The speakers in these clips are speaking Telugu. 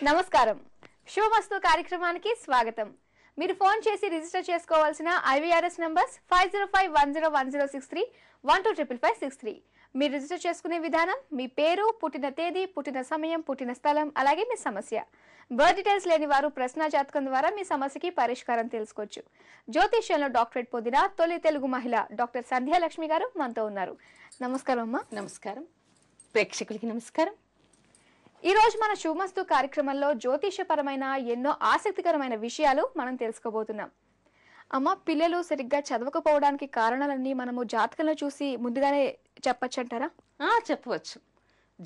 నమస్కారం. శుభమస్తు కార్యక్రమానికి స్వాగతం. మీరు ఫోన్ చేసి రిజిస్టర్ చేసుకోవాల్సిన IVRS నంబర్స్ 5051010631255563. మీరు రిజిస్టర్ చేసుకునే విధానం మీ పేరు, పుట్టిన తేదీ, పుట్టిన సమయం, పుట్టిన స్థలం, అలాగే మీ సమస్య. బర్త్ డీటెయిల్స్ లేని వారు ప్రశ్న జాతకం ద్వారా మీ సమస్యకి పరిష్కారం తెలుసుకోవచ్చు. జ్యోతిష్యంలో డాక్టరేట్ పొందిన తొలి తెలుగు మహిళ డాక్టర్ సంధ్యాలక్ష్మి గారు మనతో ఉన్నారు. నమస్కారం అమ్మా. నమస్కారం. ప్రేక్షకులకి నమస్కారం. ఈ రోజు మన శుభమస్తు కార్యక్రమంలో జ్యోతిషపరమైన ఎన్నో ఆసక్తికరమైన విషయాలు మనం తెలుసుకోబోతున్నాం. అమ్మ, పిల్లలు సరిగ్గా చదవకపోవడానికి కారణాలన్నీ మనము జాతకంలో చూసి ముందుగానే చెప్పచ్చు అంటారా? చెప్పవచ్చు.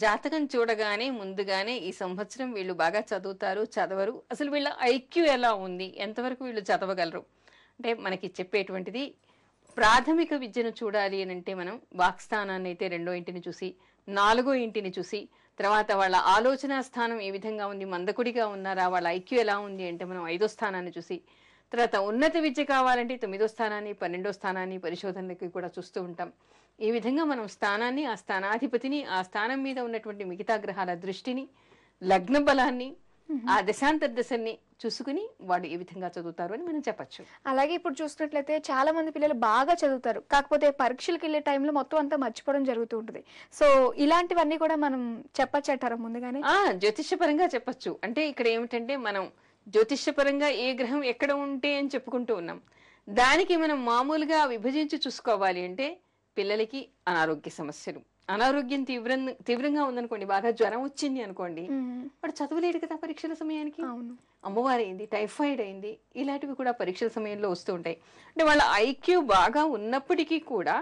జాతకం చూడగానే ముందుగానే ఈ సంవత్సరం వీళ్ళు బాగా చదువుతారు, చదవరు, అసలు వీళ్ళ ఐక్యూ ఎలా ఉంది, ఎంతవరకు వీళ్ళు చదవగలరు అంటే మనకి చెప్పేటువంటిది. ప్రాథమిక విద్యను చూడాలి అని అంటే మనం వాక్స్థానాన్ని అయితే 2వ ఇంటిని చూసి, 4వ ఇంటిని చూసి, తర్వాత వాళ్ళ ఆలోచన స్థానం ఏ విధంగా ఉంది, మందకుడిగా ఉన్నారా, వాళ్ళ ఐక్యూ ఎలా ఉంది అంటే మనం 5వ స్థానాన్ని చూసి, తర్వాత ఉన్నత విద్య కావాలంటే 9వ స్థానాన్ని, 12వ స్థానాన్ని పరిశోధనలకి కూడా చూస్తూ ఉంటాం. ఈ విధంగా మనం స్థానాన్ని, ఆ స్థానాధిపతిని, ఆ స్థానం మీద ఉన్నటువంటి మిగతా గ్రహాల దృష్టిని, లగ్న బలాన్ని, ఆ దశాంతర్దశల్ని చూసుకుని వాడు ఏ విధంగా చదువుతారు అని మనం చెప్పచ్చు. అలాగే ఇప్పుడు చూసినట్లయితే చాలా మంది పిల్లలు బాగా చదువుతారు, కాకపోతే పరీక్షలకు వెళ్ళే టైంలో మొత్తం అంతా మర్చిపోవడం జరుగుతూ ఉంటుంది. సో ఇలాంటివన్నీ కూడా మనం చెప్పచ్చు అంటారా ముందుగానే? జ్యోతిష్యపరంగా చెప్పచ్చు. అంటే ఇక్కడ ఏమిటంటే మనం జ్యోతిష్యపరంగా ఏ గ్రహం ఎక్కడ ఉంటే అని చెప్పుకుంటూ ఉన్నాం. దానికి మనం మామూలుగా విభజించి చూసుకోవాలి అంటే పిల్లలకి అనారోగ్య సమస్యలు, అనారోగ్యం తీవ్రంగా ఉందనుకోండి, బాగా జ్వరం వచ్చింది అనుకోండి, వాడు చదవలేడు కదా పరీక్షల సమయానికి. అమ్మవారు అయింది, టైఫాయిడ్ అయింది, ఇలాంటివి కూడా పరీక్షల సమయంలో వస్తూ ఉంటాయి. అంటే వాళ్ళ ఐక్యూ బాగా ఉన్నప్పటికీ కూడా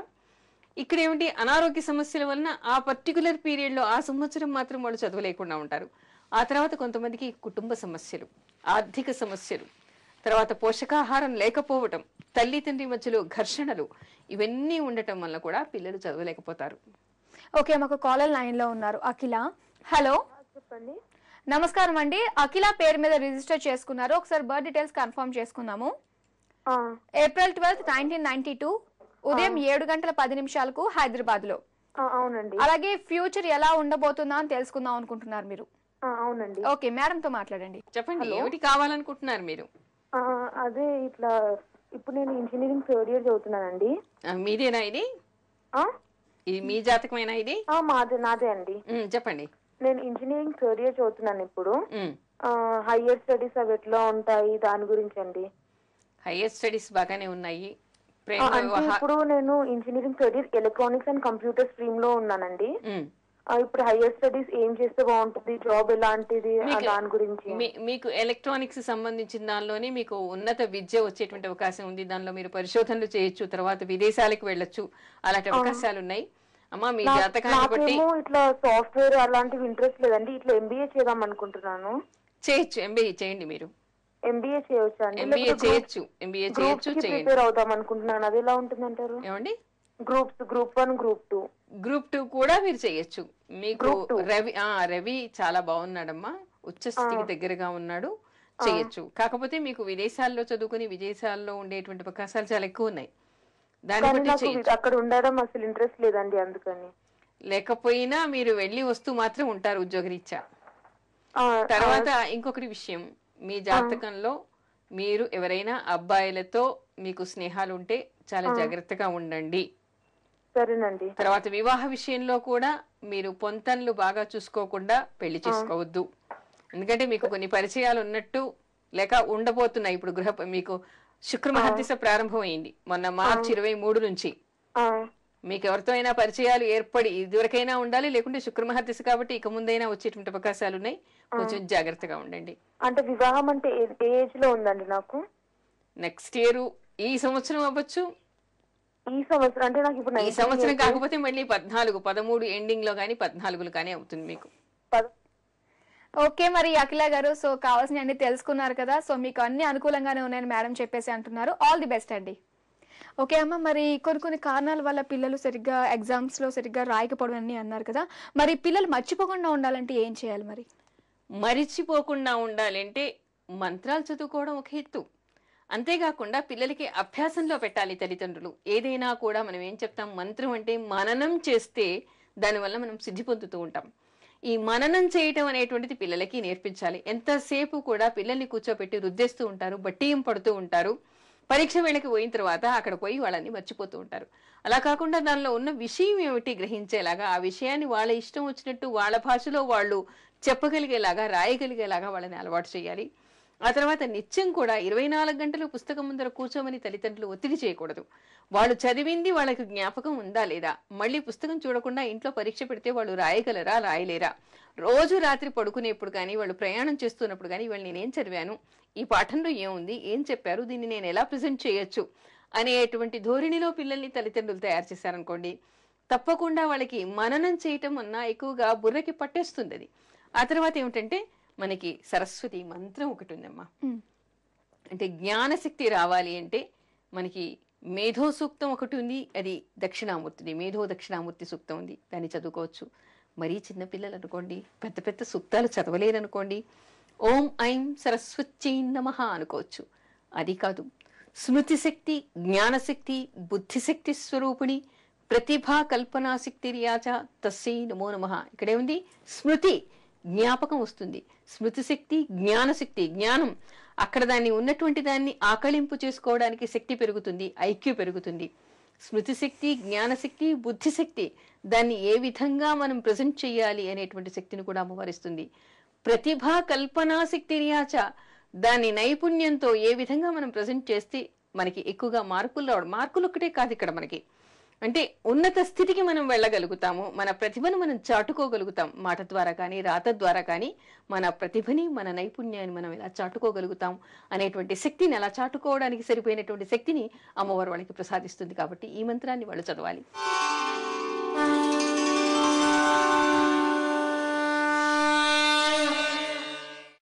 ఇక్కడ ఏమిటి, అనారోగ్య సమస్యల వలన ఆ పర్టికులర్ పీరియడ్లో ఆ సంవత్సరం మాత్రం వాళ్ళు చదవలేకుండా ఉంటారు. ఆ తర్వాత కొంతమందికి కుటుంబ సమస్యలు, ఆర్థిక సమస్యలు, తర్వాత పోషకాహారం లేకపోవటం, తల్లి తండ్రి మధ్యలో ఘర్షణలు, ఇవన్నీ ఉండటం వల్ల కూడా పిల్లలు చదవలేకపోతారు. ఓకే, మాకు కాలర్ లైన్ లో ఉన్నారు. అఖిల. హలో, చెప్పండి. నమస్కారం అండి. అఖిల పేరు మీద రిజిస్టర్ చేసుకున్నారు. ఒకసారి బర్త్ డీటెయిల్స్ కన్ఫర్మ్ చేసుకుందాము. April 12, 1992 ఉదయం 7:10 హైదరాబాద్ లో. అవునండి. అలాగే ఫ్యూచర్ ఎలా ఉండబోతుందా అని తెలుసుకుందాం అనుకుంటున్నారు మీరు? అవునండి. ఓకే, మేడం తో మాట్లాడండి. చెప్పండి, ఏమిటి కావాలనుకుంటున్నారు మీరు? అదే ఇట్లా ఇప్పుడు నేను ఇంజనీరింగ్ 3rd year చదువుతున్నానండి. మీదేనా ఇది? మీ జాతకమేనా ఇది? నాదే అండి. చెప్పండి. నేను ఇంజనీరింగ్ 3rd year చదువుతున్నాను ఇప్పుడు. హైయర్ స్టడీస్ అవి ఎట్లా ఉంటాయి దాని గురించి అండి. హైయర్ స్టడీస్ బాగానే ఉన్నాయి. అంటే ఇప్పుడు నేను engineering 3rd year electronics and computer stream లో ఉన్నానండి. ఇప్పుడు హైయర్ స్టడీస్ ఏం చేస్తే బాగుంటుంది, జాబ్ ఎలాంటిది, దాని గురించి. మీకు ఎలక్ట్రానిక్స్ సంబంధించిన దానిలోనే మీకు ఉన్నత విద్య వచ్చేటువంటి అవకాశం ఉంది. దానిలో మీరు పరిశోధనలు చేయొచ్చు, తర్వాత విదేశాలకు వెళ్ళొచ్చు, అలాంటి అవకాశాలు ఉన్నాయి. అమ్మా, మీ జాతకాన్ని బట్టి ఇట్లా సాఫ్ట్వేర్ అలాంటివి ఇంట్రెస్ట్ లేదండి. ఇట్లా MBA చేద్దాం అనుకుంటున్నాను. చేయొచ్చు, MBA చేయండి. మీరు MBA చేయొచ్చు అండి. MBA చేయొచ్చు, ప్రిపేర్ అవుదాం అనుకుంటున్నాను. అది ఎలా ఉంటుంది అంటారు? ఏమండి, గ్రూప్ 1, గ్రూప్ 2 కూడా మీరు చేయొచ్చు. మీకు రవి చాలా బాగున్నాడమ్మా, ఉచ్చ స్థితికి దగ్గరగా ఉన్నాడు, చేయొచ్చు. కాకపోతే మీకు విదేశాల్లో చదువుకుని విదేశాల్లో ఉండేటువంటి అవకాశాలు చాలా ఎక్కువ ఉన్నాయి. దాన్ని బట్టి అక్కడ ఉండడం అసలు ఇంట్రెస్ట్ లేదండి, అందుకని. లేకపోయినా మీరు వెళ్ళి వస్తూ మాత్రం ఉంటారు ఉద్యోగరీత్యా. తర్వాత ఇంకొకటి విషయం, మీ జాతకంలో మీరు ఎవరైనా అబ్బాయిలతో మీకు స్నేహాలు ఉంటే చాలా జాగ్రత్తగా ఉండండి. సరేనండి. తర్వాత వివాహ విషయంలో కూడా మీరు పొంతన్లు బాగా చూసుకోకుండా పెళ్లి చేసుకోవద్దు. ఎందుకంటే మీకు కొన్ని పరిచయాలు ఉన్నట్టు లేక ఉండబోతున్నాయి. ఇప్పుడు మీకు శుక్రమహర్దశ ప్రారంభమైంది మొన్న మార్చి 23 నుంచి. మీకు ఎవరితో అయినా పరిచయాలు ఏర్పడి ఇదివరకైనా ఉండాలి, లేకుంటే శుక్రమహర్దశ కాబట్టి ఇక ముందైనా వచ్చేటువంటి అవకాశాలు ఉన్నాయి. కొంచెం జాగ్రత్తగా ఉండండి. అంటే వివాహం అంటే ఏ ఏజ్ లో ఉందండి నాకు? నెక్స్ట్ ఇయర్, ఈ సంవత్సరం అవ్వచ్చు. ఈ సంవత్సరం అంటే నాకు ఇప్పుడు ఈ సంవత్సరం కాకపోతే మళ్ళీ 14, 13 ఎండింగ్ లో కానీ 14 కానీ అవుతుంది మీకు. ఓకే, మరి అఖిల గారు, సో కావాల్సిన అన్ని తెలుసుకున్నారు కదా. సో మీకు అన్ని అనుకూలంగానే ఉన్నాయని మేడం చెప్పేసి అంటున్నారు. ఆల్ ది బెస్ట్ అండి. ఓకే అమ్మ, మరి కొన్ని కారణాల వల్ల పిల్లలు సరిగ్గా ఎగ్జామ్స్ లో సరిగ్గా రాయకపోవడం అని అన్నారు కదా. మరి పిల్లలు మర్చిపోకుండా ఉండాలంటే ఏం చేయాలి? మరి మరిచిపోకుండా ఉండాలంటే మంత్రాలు చదువుకోవడం ఒక ఎత్తు. అంతేకాకుండా పిల్లలకి అభ్యాసంలో పెట్టాలి తల్లిదండ్రులు. ఏదైనా కూడా మనం ఏం చెప్తాం, మంత్రం అంటే మననం చేస్తే దానివల్ల మనం సిద్ధి పొందుతూ ఉంటాం. ఈ మననం చేయటం అనేటువంటిది పిల్లలకి నేర్పించాలి. ఎంతసేపు కూడా పిల్లల్ని కూర్చోబెట్టి రుద్దేస్తూ ఉంటారు, బట్టీయం పడుతూ ఉంటారు. పరీక్ష వేళకి పోయిన తర్వాత అక్కడ పోయి వాళ్ళని మర్చిపోతూ ఉంటారు. అలా కాకుండా దానిలో ఉన్న విషయం ఏమిటి గ్రహించేలాగా, ఆ విషయాన్ని వాళ్ళ ఇష్టం వచ్చినట్టు వాళ్ళ భాషలో వాళ్ళు చెప్పగలిగేలాగా, రాయగలిగేలాగా వాళ్ళని అలవాటు చేయాలి. ఆ తర్వాత నిత్యం కూడా 24 గంటలు పుస్తకం ముందర కూర్చోమని తల్లిదండ్రులు ఒత్తిడి చేయకూడదు. వాళ్ళు చదివింది వాళ్ళకి జ్ఞాపకం ఉందా లేదా, మళ్ళీ పుస్తకం చూడకుండా ఇంట్లో పరీక్ష పెడితే వాళ్ళు రాయగలరా రాయలేరా, రోజు రాత్రి పడుకునేప్పుడు కానీ వాళ్ళు ప్రయాణం చేస్తున్నప్పుడు కానీ వాళ్ళు నేనేం చదివాను, ఈ పాఠంలో ఏముంది, ఏం చెప్పారు, దీన్ని నేను ఎలా ప్రజెంట్ చేయొచ్చు అనేటువంటి ధోరణిలో పిల్లల్ని తల్లిదండ్రులు తయారు చేశారనుకోండి, తప్పకుండా వాళ్ళకి మననం చేయటం అన్నా ఎక్కువగా బుర్రకి పట్టేస్తుంది అది. ఆ తర్వాత ఏమిటంటే మనకి సరస్వతి మంత్రం ఒకటి ఉందమ్మా. అంటే జ్ఞానశక్తి రావాలి అంటే మనకి మేధో సూక్తం ఒకటి ఉంది, అది దక్షిణామూర్తిది, మేధో దక్షిణామూర్తి సూక్తం ఉంది, దాన్ని చదువుకోవచ్చు. మరీ చిన్నపిల్లలు అనుకోండి, పెద్ద పెద్ద సూక్తాలు చదవలేరనుకోండి, ఓం ఐం సరస్వత్యై నమః అనుకోవచ్చు. అది కాదు, స్మృతి శక్తి, జ్ఞానశక్తి, బుద్ధిశక్తి స్వరూపిణి ప్రతిభా కల్పనాశక్తి రియాచ తస్సై నమో నమః. ఇక్కడే ఉంది స్మృతి, జ్ఞాపకం వస్తుంది. స్మృతి శక్తి, జ్ఞానశక్తి, జ్ఞానం అక్కడ దాన్ని ఉన్నటువంటి దాన్ని ఆకళింపు చేసుకోవడానికి శక్తి పెరుగుతుంది, ఐక్యూ పెరుగుతుంది. స్మృతి శక్తి, జ్ఞానశక్తి, బుద్ధిశక్తి, దాన్ని ఏ విధంగా మనం ప్రజెంట్ చేయాలి అనేటువంటి శక్తిని కూడా అమ్మవారిస్తుంది. ప్రతిభా కల్పనాశక్తి రియాచ, దాని నైపుణ్యంతో ఏ విధంగా మనం ప్రజెంట్ చేస్తే మనకి ఎక్కువగా మార్కులు రావడం. మార్కులు ఒక్కటే కాదు ఇక్కడ మనకి, అంటే ఉన్నత స్థితికి మనం వెళ్ళగలుగుతాము, మన ప్రతిభను మనం చాటుకోగలుగుతాం. మాట ద్వారా కానీ రాత ద్వారా కానీ మన ప్రతిభని, మన నైపుణ్యాన్ని మనం ఎలా చాటుకోగలుగుతాం అనేటువంటి శక్తిని, అలా చాటుకోవడానికి సరిపోయినటువంటి శక్తిని అమ్మవారు వాళ్ళకి ప్రసాదిస్తుంది. కాబట్టి ఈ మంత్రాన్ని వాళ్ళు చదవాలి.